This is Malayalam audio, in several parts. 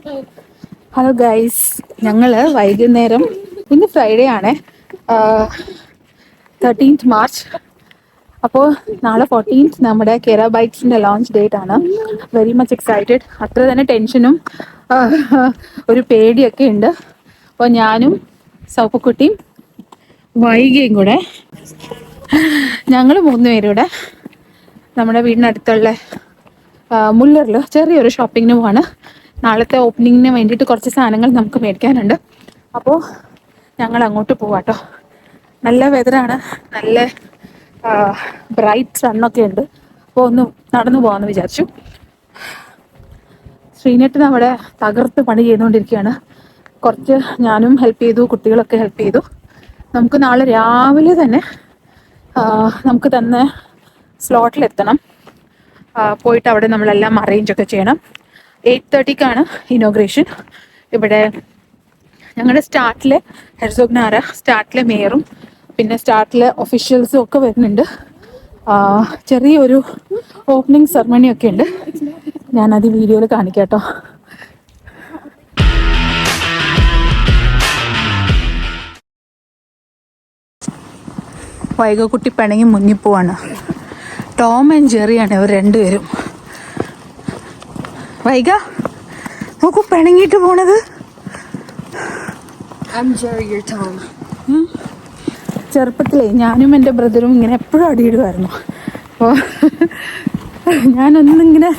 ഹലോ ഗൈസ്, ഞങ്ങൾ വൈകുന്നേരം ഇന്ന് ഫ്രൈഡേ ആണ്, 13th മാർച്ച്. അപ്പോൾ നാളെ 14th നമ്മുടെ കേര ബൈറ്റ്സിൻ്റെ ലോഞ്ച് ഡേറ്റ് ആണ്. Very much excited. അത്ര തന്നെ ടെൻഷനും ഒരു പേടിയൊക്കെ ഉണ്ട്. അപ്പോൾ ഞാനും സൗപ്പക്കുട്ടിയും വൈകിയും കൂടെ ഞങ്ങൾ 3 പേരൂടെ നമ്മുടെ വീടിനടുത്തുള്ള മുല്ലറിൽ ചെറിയൊരു ഷോപ്പിങ്ങിന് പോവാണ്. നാളത്തെ ഓപ്പണിങ്ങിന് വേണ്ടിയിട്ട് കുറച്ച് സാധനങ്ങൾ നമുക്ക് മേടിക്കാനുണ്ട്. അപ്പോൾ ഞങ്ങൾ അങ്ങോട്ട് പോവാട്ടോ. നല്ല വെതറാണ്, നല്ല ബ്രൈറ്റ് സണ്ണൊക്കെ ഉണ്ട്. അപ്പോൾ ഒന്ന് നടന്നു പോകാമെന്ന് വിചാരിച്ചു. ശ്രീനേട്ടൻ അവിടെ തകർത്ത് പണി ചെയ്തുകൊണ്ടിരിക്കുകയാണ്. കുറച്ച് ഞാനും ഹെൽപ്പ് ചെയ്തു, കുട്ടികളൊക്കെ ഹെൽപ്പ് ചെയ്തു. നമുക്ക് നാളെ രാവിലെ തന്നെ നമുക്ക് തന്ന സ്ലോട്ടിലെത്തണം. പോയിട്ട് അവിടെ നമ്മളെല്ലാം അറേഞ്ചൊക്കെ ചെയ്യണം. 8:30 ഇനോഗ്രേഷൻ. ഇവിടെ ഞങ്ങളുടെ സ്റ്റാർട്ടിലെ ഹെർസോഗ്നാര, സ്റ്റാർട്ടിലെ മേയറും പിന്നെ സ്റ്റാർട്ടിലെ ഒഫീഷ്യൽസും ഒക്കെ വരുന്നുണ്ട്. ചെറിയൊരു ഓപ്പണിംഗ് സെറമണി ഒക്കെ ഉണ്ട്. ഞാനത് വീഡിയോയിൽ കാണിക്കാം കേട്ടോ. വൈകക്കുട്ടി പിണങ്ങി മുങ്ങിപ്പോവാണ്. ടോം ആൻഡ് ജെറിയാണ് ഇവർ രണ്ടുപേരും. വൈക നോക്കൂ, പിണങ്ങിയിട്ട് പോണത്. ചെറുപ്പത്തിലേ ഞാനും എൻ്റെ ബ്രദറും ഇങ്ങനെ എപ്പോഴും അടിയിടുമായിരുന്നു. അപ്പോൾ ഞാനൊന്നിങ്ങനെ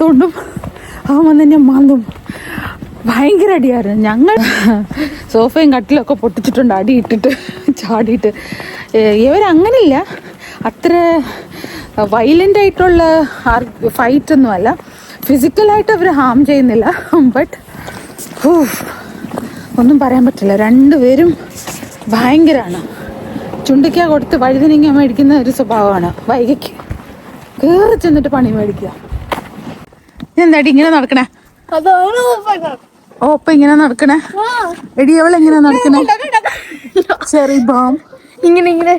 തോണ്ടും, അവൻ വന്ന് എന്നെ മാന്തും. ഭയങ്കര അടിയായിരുന്നു. ഞങ്ങൾ സോഫയും കട്ടിലൊക്കെ പൊട്ടിച്ചിട്ടുണ്ട് അടിയിട്ടിട്ട്, ചാടിയിട്ട്. ഇവരങ്ങനെയില്ല, അത്ര വയലൻ്റ് ആയിട്ടുള്ള ഫൈറ്റൊന്നും അല്ല. ഫിസിക്കലായിട്ട് അവർ ഹാം ചെയ്യുന്നില്ല. ബട്ട് ഒന്നും പറയാൻ പറ്റില്ല, രണ്ടുപേരും ഭയങ്കരമാണ്. ചുണ്ടിക്ക കൊടുത്ത് വഴുതനങ്ങ മേടിക്കുന്ന ഒരു സ്വഭാവമാണ് വൈകയ്ക്ക്. കയറി ചെന്നിട്ട് പണി മേടിക്കുക. എന്താടി ഇങ്ങനെ നടക്കണേ? ഓപ്പ ഇങ്ങനെ നടക്കണേ? എടി അവളെങ്ങനെ നടക്കണേ? ചെറി ബാം ഇങ്ങനെ ഇങ്ങനെ.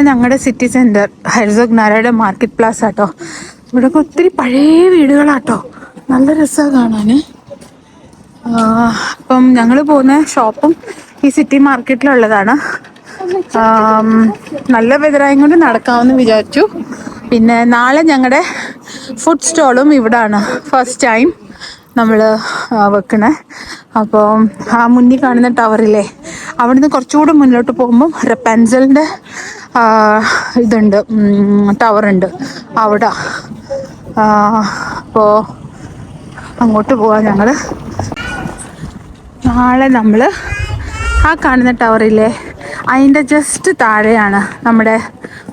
ഞങ്ങളുടെ സിറ്റി സെന്റർ ഹെർസോഗ്നാരയുടെ മാർക്കറ്റ് പ്ലാസ് ആട്ടോ. ഇവിടെ ഒത്തിരി പഴയ വീടുകളാട്ടോ. നല്ല രസമാണ് കാണാന്. അപ്പം ഞങ്ങൾ പോകുന്ന ഷോപ്പും ഈ സിറ്റി മാർക്കറ്റിലുള്ളതാണ്. നല്ല വെതറായും കൊണ്ട് നടക്കാമെന്ന് വിചാരിച്ചു. പിന്നെ നാളെ ഞങ്ങളുടെ ഫുഡ് സ്റ്റോളും ഇവിടാണ് ഫസ്റ്റ് ടൈം നമ്മൾ വെക്കണേ. അപ്പോൾ ആ മുന്നിൽ കാണുന്ന ടവറില്ലേ, അവിടുന്ന് കുറച്ചുകൂടെ മുന്നോട്ട് പോകുമ്പം റെപ്പൻസലിൻ്റെ ഇതുണ്ട്, ടവറുണ്ട് അവിടെ. അപ്പോൾ അങ്ങോട്ട് പോവാം ഞങ്ങൾ. നാളെ നമ്മൾ ആ കാണുന്ന ടവറില്ലേ, അതിൻ്റെ ജസ്റ്റ് താഴെയാണ് നമ്മുടെ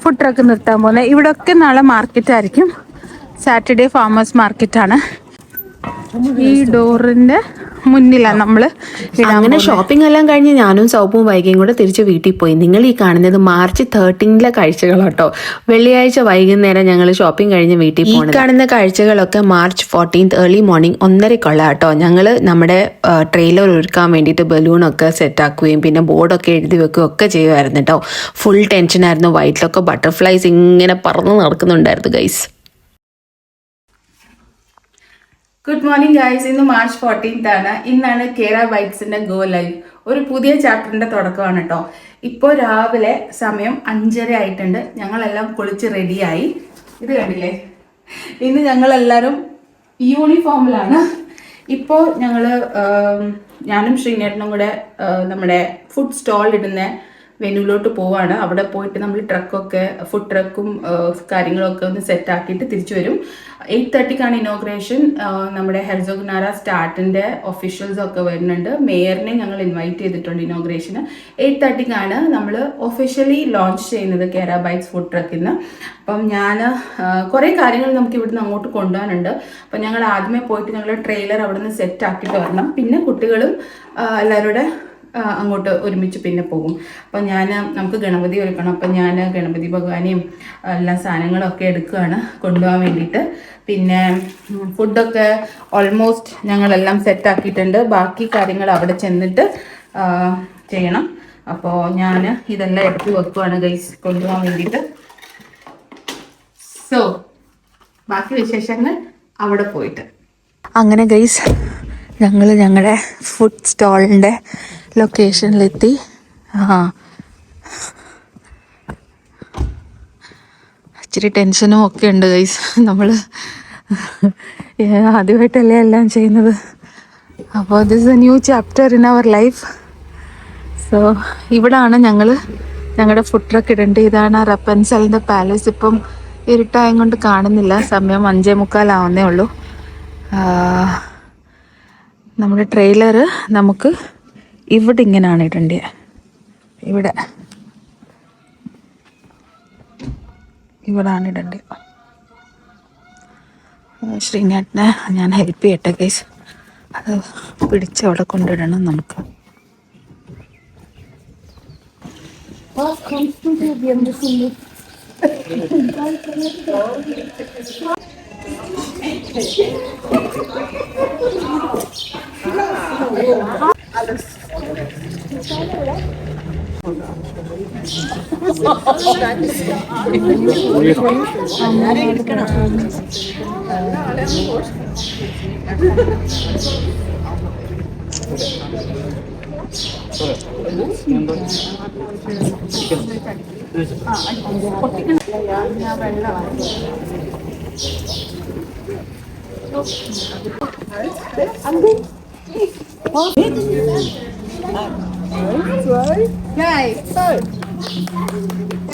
ഫുഡ് ട്രക്ക് നിർത്താൻ പോകുന്നത്. ഇവിടെയൊക്കെ നാളെ മാർക്കറ്റായിരിക്കും. സാറ്റർഡേ ഫാമേഴ്സ് മാർക്കറ്റാണ്. ഈ ഡോറിൻ്റെ മുന്നിലാണ് നമ്മൾ. അങ്ങനെ ഷോപ്പിംഗ് എല്ലാം കഴിഞ്ഞ് ഞാനും സൗപ്പും വൈകിയും കൂടെ തിരിച്ച് വീട്ടിൽ പോയി. നിങ്ങൾ ഈ കാണുന്നത് മാർച്ച് 13 കാഴ്ചകളാട്ടോ. വെള്ളിയാഴ്ച വൈകുന്നേരം ഞങ്ങൾ ഷോപ്പിംഗ് കഴിഞ്ഞ് വീട്ടിൽ പോയി. ഈ കാണുന്ന കാഴ്ചകളൊക്കെ മാർച്ച് 14 ഏർലി മോർണിംഗ് 1:30 കേട്ടോ. ഞങ്ങൾ നമ്മുടെ ട്രെയിലർ ഒരുക്കാൻ വേണ്ടിയിട്ട് ബലൂണൊക്കെ സെറ്റാക്കുകയും പിന്നെ ബോർഡൊക്കെ എഴുതി വെക്കുകയും ഒക്കെ ചെയ്യുമായിരുന്നു കേട്ടോ. ഫുൾ ടെൻഷനായിരുന്നു. വൈറ്റിലൊക്കെ ബട്ടർഫ്ലൈസ് ഇങ്ങനെ പറന്ന് നടക്കുന്നുണ്ടായിരുന്നു ഗൈസ്. Good morning guys. ഇന്ന് മാർച്ച് 14 ഇന്നാണ് കേര ബൈറ്റ്സിന്റെ ഗോ ലൈവ്. ഒരു പുതിയ ചാപ്റ്ററിന്റെ തുടക്കമാണ് കേട്ടോ. ഇപ്പോൾ രാവിലെ സമയം 5:30 ആയിട്ടുണ്ട്. ഞങ്ങളെല്ലാം കുളിച്ച് റെഡിയായി. ഇത് കണ്ടില്ലേ, ഇന്ന് ഞങ്ങളെല്ലാവരും യൂണിഫോമിലാണ്. ഇപ്പോൾ ഞാനും ശ്രീനേട്ടനും കൂടെ നമ്മുടെ ഫുഡ് സ്റ്റോൾ ഇടുന്ന വെന്യൂലോട്ട് പോവാണ്. അവിടെ പോയിട്ട് നമ്മൾ ഫുഡ് ട്രക്കും കാര്യങ്ങളൊക്കെ ഒന്ന് സെറ്റ് ആക്കിയിട്ട് തിരിച്ചു വരും. 8:30 ഇനോഗ്രേഷൻ. നമ്മുടെ ഹെർസോഗ്നാര സ്റ്റാർട്ടിൻ്റെ ഒഫീഷ്യൽസ് ഒക്കെ വരുന്നുണ്ട്. മേയറിനെ ഞങ്ങൾ ഇൻവൈറ്റ് ചെയ്തിട്ടുണ്ട് ഇനോഗ്രേഷന്. 8:30 നമ്മൾ ഒഫീഷ്യലി ലോഞ്ച് ചെയ്യുന്നത് കേര ബൈറ്റ്സ് ഫുഡ് ട്രക്കിൽ. അപ്പം ഞാൻ കുറേ കാര്യങ്ങൾ നമുക്ക് ഇവിടുന്ന് അങ്ങോട്ട് കൊണ്ടുപോകാനുണ്ട്. അപ്പം ഞങ്ങൾ ആദ്യമേ പോയിട്ട് ഞങ്ങൾ ട്രെയിലർ അവിടെ നിന്ന് സെറ്റ് ആക്കിയിട്ട് വരണം. പിന്നെ കുട്ടികളും എല്ലാവരുടെ അങ്ങോട്ട് ഒരുമിച്ച് പിന്നെ പോകും. അപ്പം നമുക്ക് ഗണപതി ഒരുക്കണം. അപ്പം ഞാൻ ഗണപതി ഭഗവാനെയും എല്ലാ സാധനങ്ങളൊക്കെ എടുക്കുകയാണ് കൊണ്ടുപോകാൻ വേണ്ടിയിട്ട്. പിന്നെ ഫുഡൊക്കെ ഓൾമോസ്റ്റ് ഞങ്ങളെല്ലാം സെറ്റാക്കിയിട്ടുണ്ട്. ബാക്കി കാര്യങ്ങൾ അവിടെ ചെന്നിട്ട് ചെയ്യണം. അപ്പോൾ ഞാൻ ഇതെല്ലാം എടുത്ത് വെക്കുകയാണ് ഗൈസ് കൊണ്ടുപോകാൻ വേണ്ടിയിട്ട്. സോ ബാക്കി വിശേഷങ്ങൾ അവിടെ പോയിട്ട്. അങ്ങനെ ഗൈസ് ഞങ്ങൾ ഞങ്ങളുടെ ഫുഡ് സ്റ്റോളിൻ്റെ ലൊക്കേഷനിലെത്തി. ഇച്ചിരി ടെൻഷനും ഒക്കെ ഉണ്ട് ഗൈസ്. നമ്മൾ ആദ്യമായിട്ടല്ലേ എല്ലാം ചെയ്യുന്നത്. അപ്പോൾ this a new chapter in our life. So ഇവിടാണ് ഞങ്ങൾ ഞങ്ങളുടെ ഫുഡ് ട്രക്ക് ഇടേണ്ടത്. ഇതാണ് റപ്പൻസലിൻ്റെ പാലസ്. ഇപ്പം ഇരുട്ടായം കൊണ്ട് കാണുന്നില്ല, സമയം 5:45 ഉള്ളൂ. നമ്മുടെ ട്രെയിലർ നമുക്ക് ഇവിടെ ഇങ്ങനെയാണ് ഇടേണ്ടത്. ഇവിടാണ് ഇടേണ്ടത്. ശ്രീനാട്ടിനെ ഞാൻ ഹെൽപ്പ് ചെയ്യട്ടെ ഗൈസ്. അത് പിടിച്ച് അവിടെ കൊണ്ടിടണം നമുക്ക്.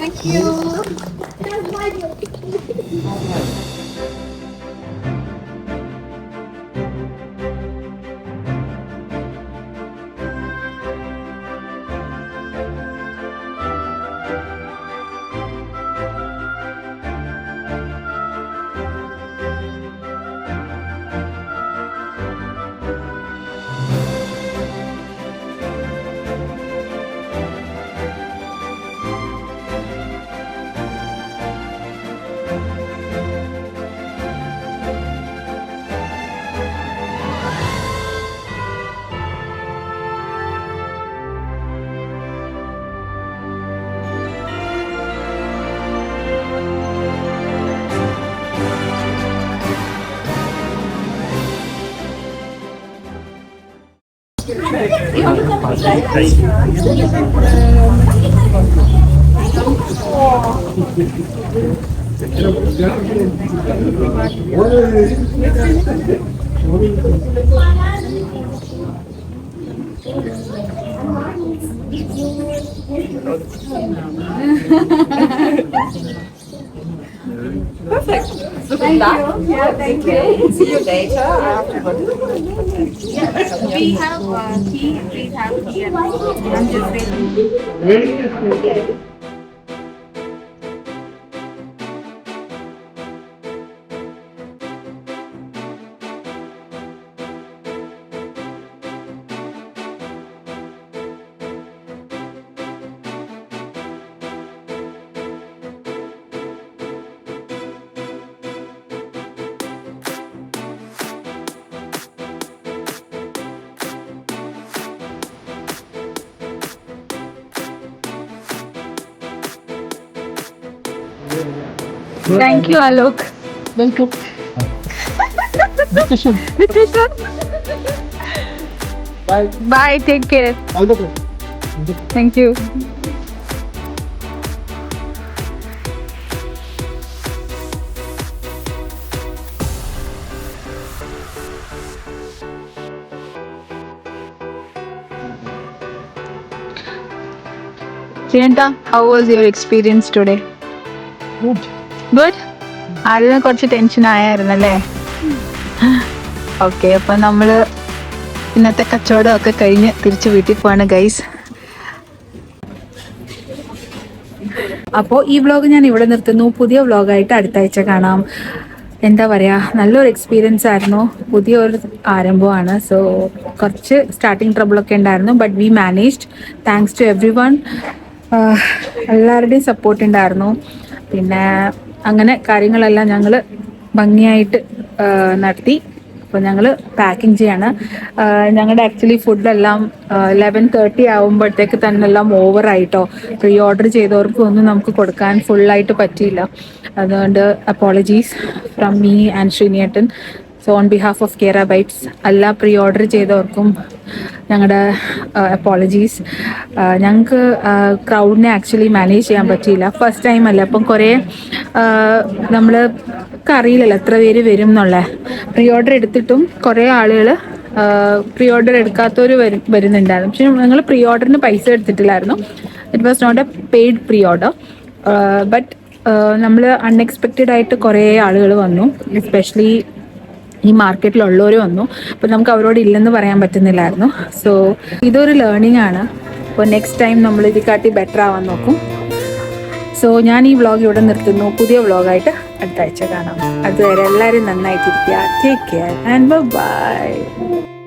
Thank you. Perfect. So thank you. Yeah, thank you. See you later. I have to go. We have key. We have key. I'm just waiting. Thank you, Alok. Welcome. Nutrition. Bye. Bye. Take care. All the best. Thank you. Srinata, how was your experience today? Good. Good? ആദ്യമേ കുറച്ച് ടെൻഷൻ ആയിരുന്നല്ലേ? ഓക്കെ, അപ്പം നമ്മൾ ഇന്നത്തെ കച്ചവടമൊക്കെ കഴിഞ്ഞ് തിരിച്ച് വീട്ടിൽ പോവാണ് ഗൈസ്. അപ്പോൾ ഈ വ്ളോഗ് ഞാൻ ഇവിടെ നിർത്തുന്നു. പുതിയ വ്ളോഗായിട്ട് അടുത്ത ആഴ്ച കാണാം. എന്താ പറയുക, നല്ലൊരു എക്സ്പീരിയൻസ് ആയിരുന്നു. പുതിയൊരു ആരംഭമാണ്. സോ കുറച്ച് സ്റ്റാർട്ടിങ് ട്രബിളൊക്കെ ഉണ്ടായിരുന്നു, but we managed. Thanks to everyone. എല്ലാവരുടെയും സപ്പോർട്ട് ഉണ്ടായിരുന്നു. പിന്നെ അങ്ങനെ കാര്യങ്ങളെല്ലാം ഞങ്ങൾ ഭംഗിയായിട്ട് നടത്തി. അപ്പോൾ ഞങ്ങൾ പാക്കിംഗ് ചെയ്യാണ്. ഞങ്ങളുടെ ആക്ച്വലി ഫുഡെല്ലാം 11:30 ആകുമ്പോഴത്തേക്ക് തന്നെ എല്ലാം ഓവറായിട്ടോ. പ്രീ ഓർഡർ ചെയ്തവർക്കും ഒന്നും നമുക്ക് കൊടുക്കാൻ ഫുള്ളായിട്ട് പറ്റിയില്ല. അതുകൊണ്ട് അപ്പോളജീസ് ഫ്രം മീ ആൻഡ് ശ്രീനിയേട്ടൻ. So on behalf of Kera bytes എല്ലാ പ്രീ ഓർഡർ ചെയ്തവർക്കും ഞങ്ങളുടെ അപ്പോളജീസ്. ഞങ്ങൾക്ക് ക്രൗഡിനെ ആക്ച്വലി മാനേജ് ചെയ്യാൻ പറ്റിയില്ല. ഫസ്റ്റ് ടൈം അല്ല, അപ്പം കുറേ നമ്മൾക്ക് അറിയില്ലല്ലോ എത്ര പേര് വരും എന്നുള്ളത്. പ്രീ ഓർഡർ എടുത്തിട്ടും കുറേ ആളുകൾ പ്രീ ഓർഡർ എടുക്കാത്തവർ വരുന്നുണ്ടായിരുന്നു. പക്ഷെ ഞങ്ങൾ പ്രീ ഓർഡറിന് പൈസ എടുത്തിട്ടില്ലായിരുന്നു. It was not a paid pre order. But നമ്മൾ അൺഎക്സ്പെക്റ്റഡ് ആയിട്ട് കുറേ ആളുകൾ വന്നു. എസ്പെഷ്യലി ഈ മാർക്കറ്റിലുള്ളവർ വന്നു. അപ്പോൾ നമുക്ക് അവരോട് ഇല്ലെന്ന് പറയാൻ പറ്റുന്നില്ലായിരുന്നു. സോ ഇതൊരു ലേണിംഗ് ആണ്. അപ്പോൾ നെക്സ്റ്റ് ടൈം നമ്മൾ ഇതിനെക്കാട്ടി ബെറ്റർ ആവാൻ നോക്കും. സോ ഞാൻ ഈ വ്ളോഗ് ഇവിടെ നിർത്തുന്നു. പുതിയ വ്ളോഗായിട്ട് അടുത്ത ആഴ്ച കാണാം. അതുവരെ എല്ലാവരും നന്നായിട്ടിരിക്കുക. Take care and by.